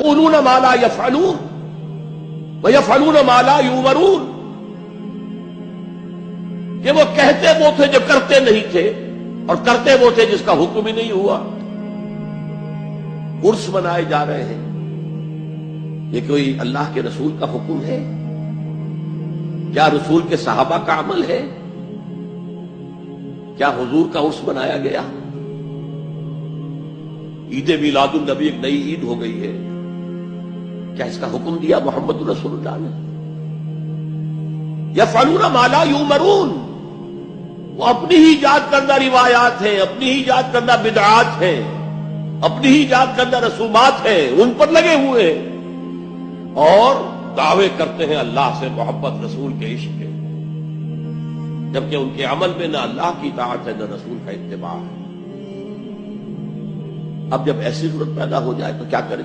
یقولون ما لا یفعلون ویفعلون ما لا یؤمرون، کہ وہ کہتے وہ تھے جو کرتے نہیں تھے، اور کرتے وہ تھے جس کا حکم ہی نہیں ہوا۔ عرس منائے جا رہے ہیں، یہ کوئی اللہ کے رسول کا حکم ہے؟ کیا رسول کے صحابہ کا عمل ہے؟ کیا حضور کا عرس منایا گیا؟ عید میلاد النبی ایک نئی عید ہو گئی ہے، کیا اس کا حکم دیا محمد رسول اللہ نے؟ یفعلون ما لا یؤمرون، وہ اپنی ہی ایجاد کردہ روایات ہیں، اپنی ہی ایجاد کردہ بدعات ہیں، اپنی ہی ایجاد کردہ رسومات ہیں، ان پر لگے ہوئے ہیں، اور دعوے کرتے ہیں اللہ سے محبت، رسول کے عشق کے، جبکہ ان کے عمل میں نہ اللہ کی اطاعت ہے نہ رسول کا اتباع ہے۔ اب جب ایسی صورت پیدا ہو جائے تو کیا کریں؟